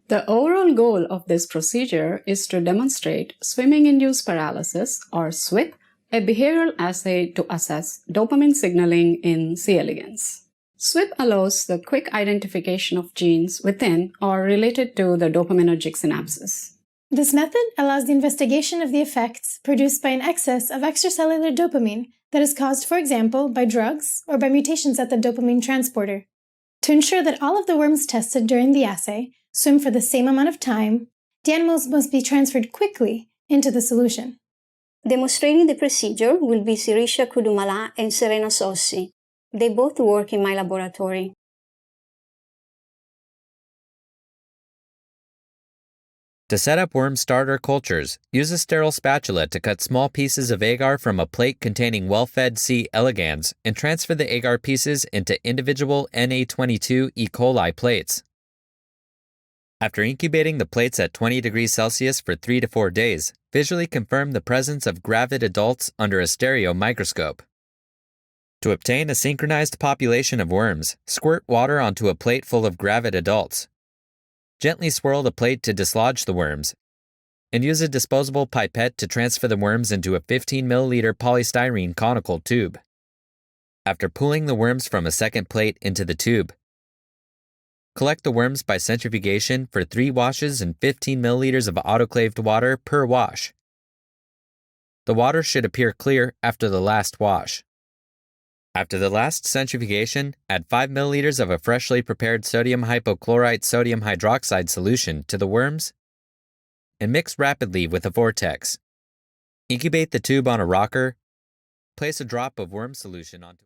The overall goal of this procedure is to demonstrate swimming-induced paralysis, or SWIP, a behavioral assay to assess dopamine signaling in C. elegans. SWIP allows the quick identification of genes within or related to the dopaminergic synapses. This method allows the investigation of the effects produced by an excess of extracellular dopamine that is caused, for example, by drugs or by mutations at the dopamine transporter. To ensure that all of the worms tested during the assay swim for the same amount of time, the animals must be transferred quickly into the solution. Demonstrating the procedure will be Sirisha Kudumala and Serena Sossi. They both work in my laboratory. To set up worm starter cultures, use a sterile spatula to cut small pieces of agar from a plate containing well-fed C. elegans and transfer the agar pieces into individual Na22 E. coli plates. After incubating the plates at 20 degrees Celsius for 3 to 4 days, visually confirm the presence of gravid adults under a stereo microscope. To obtain a synchronized population of worms, squirt water onto a plate full of gravid adults. Gently swirl the plate to dislodge the worms, and use a disposable pipette to transfer the worms into a 15 milliliter polystyrene conical tube. After pulling the worms from a second plate into the tube, collect the worms by centrifugation for 3 washes and 15 milliliters of autoclaved water per wash. The water should appear clear after the last wash. After the last centrifugation, add 5 milliliters of a freshly prepared sodium hypochlorite sodium hydroxide solution to the worms and mix rapidly with a vortex. Incubate the tube on a rocker. Place a drop of worm solution onto